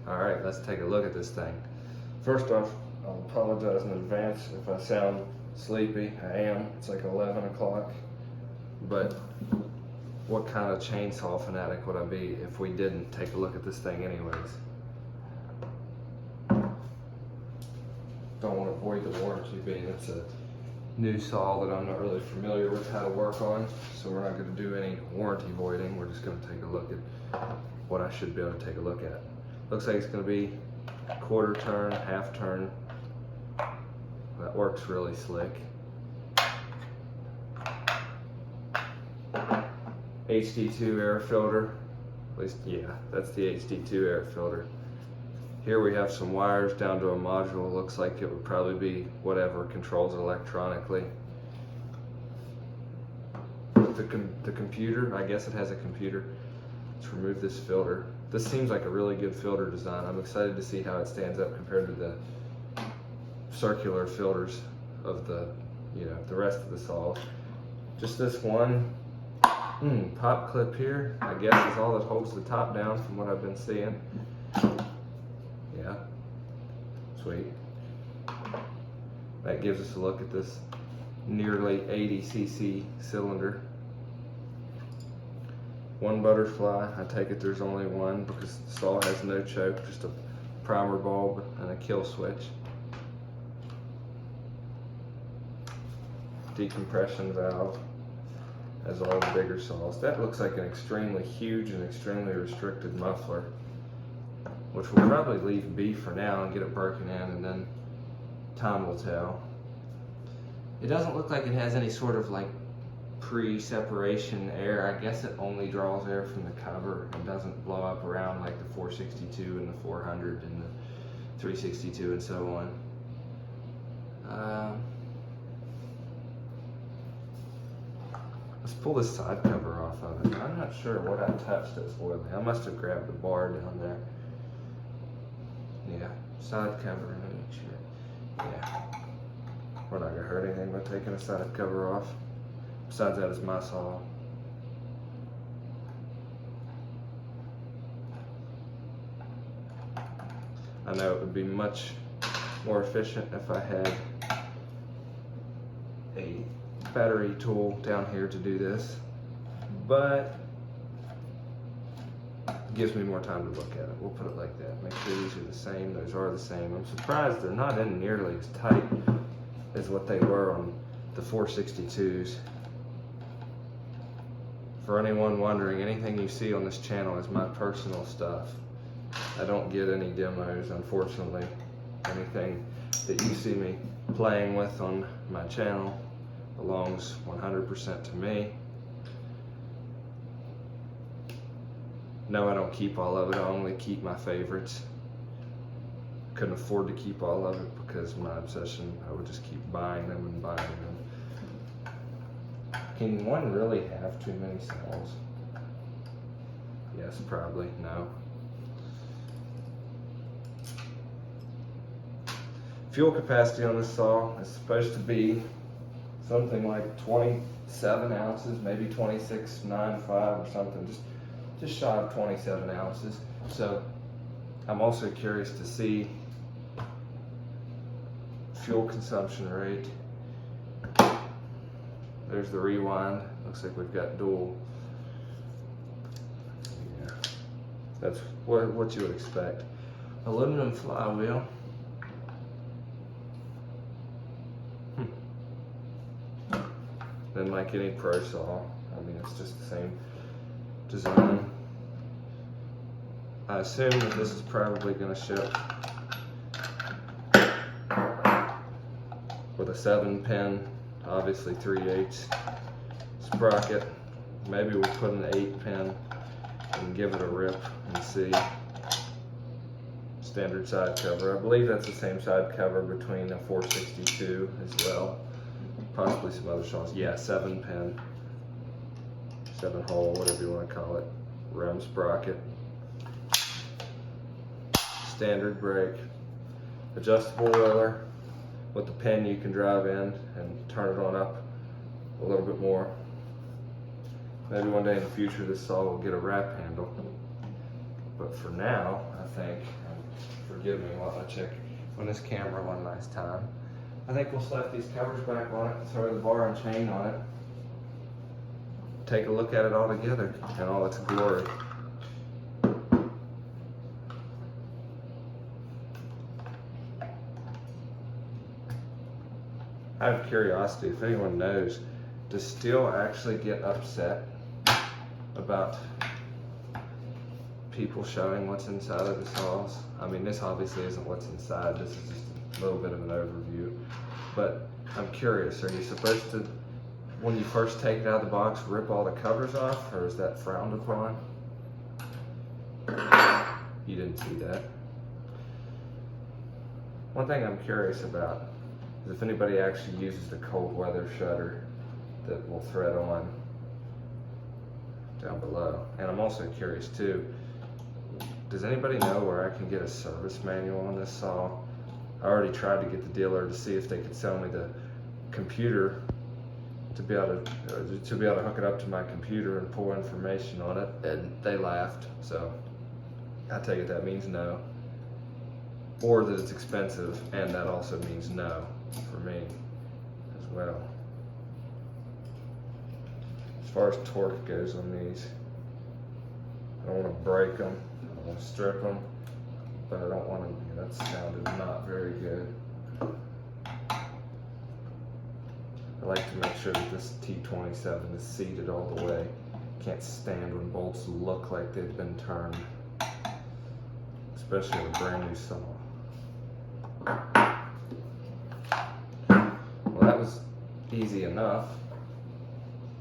Alright, let's take a look at this thing. First off, I'll apologize in advance if I sound sleepy. I am. It's like 11 o'clock. But what kind of chainsaw fanatic would I be if we didn't take a look at this thing anyways? Don't want to void the warranty, being it's a new saw that I'm not really familiar with how to work on, so we're not going to do any warranty voiding. We're just going to take a look at what I should be able to take a look at. Looks like it's going to be quarter turn, half turn. That works really slick. HD2 air filter, at least, yeah, that's the HD2 air filter. Here we have some wires down to a module. Looks like it would probably be whatever controls it electronically. The computer, I guess it has a computer. Let's remove this filter. This seems like a really good filter design. I'm excited to see how it stands up compared to the circular filters of the rest of the saws. Just this one pop clip here, I guess, is all that holds the top down from what I've been seeing. Yeah, sweet. That gives us a look at this nearly 80cc cylinder. One butterfly. I take it there's only one because the saw has no choke, just a primer bulb and a kill switch. Decompression valve, as all the bigger saws. That looks like an extremely huge and extremely restricted muffler, which we'll probably leave be for now and get it broken in, and then time will tell. It doesn't look like it has any sort of like pre-separation air. I guess it only draws air from the cover and doesn't blow up around like the 462 and the 400 and the 362 and so on. Let's pull this side cover off of it. I'm not sure what I touched that's oily. I must have grabbed the bar down there. Yeah, side cover, let me make sure. Yeah. We're not gonna hurt anything by taking a side cover off. Besides that, it's my saw. I know it would be much more efficient if I had a battery tool down here to do this, but it gives me more time to look at it. We'll put it like that. Make sure these are the same. Those are the same. I'm surprised they're not in nearly as tight as what they were on the 462s. For anyone wondering, anything you see on this channel is my personal stuff. I don't get any demos, unfortunately. Anything that you see me playing with on my channel belongs 100% to me. No, I don't keep all of it. I only keep my favorites. Couldn't afford to keep all of it because of my obsession. I would just keep buying them and buying them. Can one really have too many saws? Yes, probably. No. Fuel capacity on this saw is supposed to be something like 27 ounces, maybe 26.95 or something, just shy of 27 ounces. So I'm also curious to see fuel consumption rate. There's the rewind. Looks like we've got dual. Yeah, that's what you would expect. Aluminum flywheel. Then like any pro saw, I mean, it's just the same design. I assume that this is probably going to ship with a 7-pin, obviously 3/8 sprocket. Maybe we'll put an 8-pin and give it a rip and see. Standard side cover. I believe that's the same side cover between a 462 as well. Possibly some other saws. Yeah, 7-pin, 7-hole, whatever you want to call it. Rim sprocket. Standard brake. Adjustable roller. With the pin you can drive in and turn it on up a little bit more. Maybe one day in the future this saw will get a wrap handle. But for now, I think, forgive me while I check on this camera one last time. I think we'll slap these covers back on it, throw the bar and chain on it, take a look at it all together in all its glory. Out of curiosity, if anyone knows, does STIHL actually get upset about people showing what's inside of the saws? I mean, this obviously isn't what's inside, this is just a little bit of an overview. But I'm curious, are you supposed to, when you first take it out of the box, rip all the covers off, or is that frowned upon? You didn't see that. One thing I'm curious about is if anybody actually uses the cold weather shutter that will thread on down below. And I'm also curious too, does anybody know where I can get a service manual on this saw? I already tried to get the dealer to see if they could sell me the computer to be able to hook it up to my computer and pull information on it, and they laughed. So I take it that means no, or that it's expensive, and that also means no for me as well. As far as torque goes on these, I don't want to break them, I don't want to strip them, but I don't want to, that sounded not very good. I like to make sure that this T27 is seated all the way. Can't stand when bolts look like they've been turned, especially with a brand new saw. Well, that was easy enough.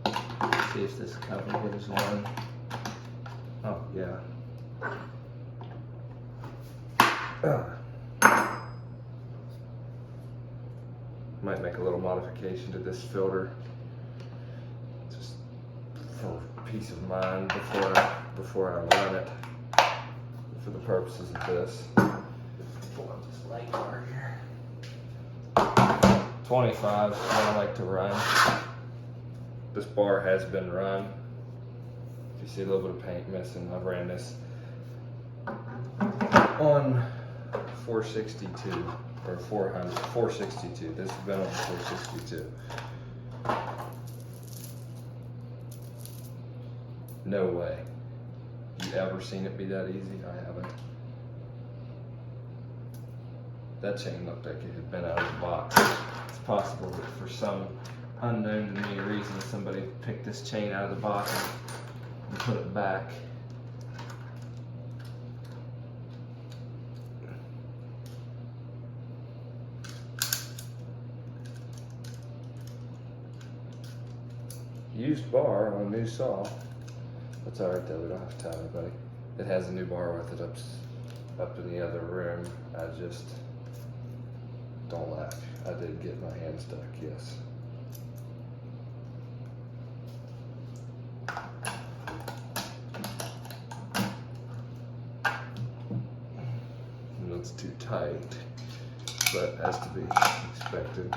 Let's see if this cover goes on. Oh, yeah. Might make a little modification to this filter, just for peace of mind before I run it, for the purposes of this. Pull up this light bar here. 25 is what I like to run. This bar has been run. If you see a little bit of paint missing, I've ran this on 462 or 462. This has been on 462. No way. You ever seen it be that easy? I haven't. That chain looked like it had been out of the box. It's possible that for some unknown to me reason somebody picked this chain out of the box and put it back. Used bar on a new saw. That's alright though, we don't have to tell anybody. It has a new bar with it up in the other room. I just don't laugh. I did get my hand stuck, yes. And it's too tight, but as to be expected.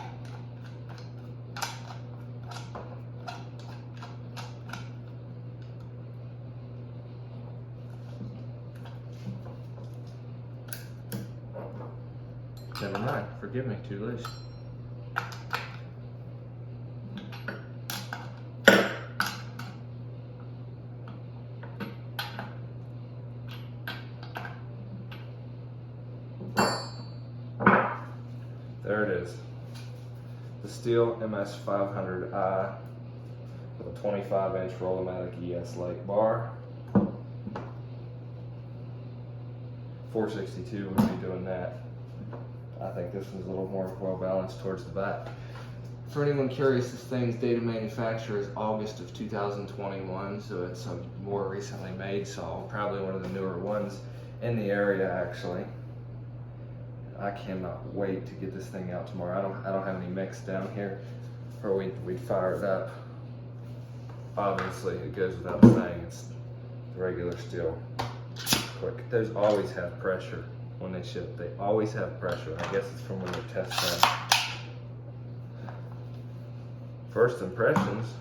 Never mind, forgive me, too loose. There it is. The STIHL MS500i with a 25-inch Roll-O-Matic ES light bar. 462 would be doing that. I think this one's a little more well balanced towards the back. For anyone curious, this thing's date of manufacture is August of 2021, so it's a more recently made saw, probably one of the newer ones in the area actually. I cannot wait to get this thing out tomorrow. I don't have any mix down here, or we'd fire it up. Obviously, it goes without saying, it's the regular STIHL. Quick. Those always have pressure. When they ship, they always have pressure. I guess it's from when they're testing. First impressions,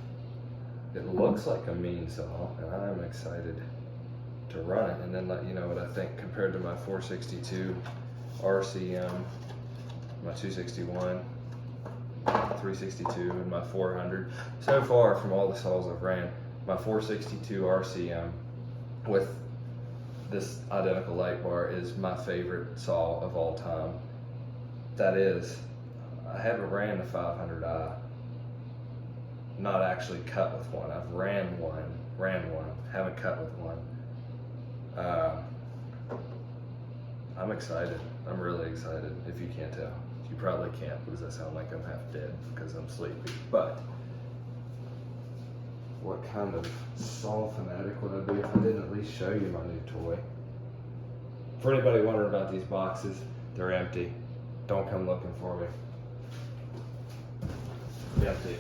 it looks like a mean saw, and I'm excited to run it and then let you know what I think compared to my 462 RCM, my 261, 362, and my 400. So far from all the saws I've ran, my 462 RCM with this identical light bar is my favorite saw of all time. That is, I haven't ran the 500i, not actually cut with one. I've ran one, haven't cut with one. I'm excited. I'm really excited, if you can't tell. You probably can't because I sound like I'm half dead because I'm sleepy. But what kind of saw fanatic would I be if I didn't at least show you my new toy? For anybody wondering about these boxes, they're empty. Don't come looking for me. Empty.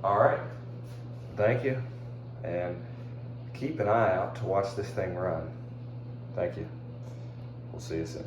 All right. Thank you. And keep an eye out to watch this thing run. Thank you. We'll see you soon.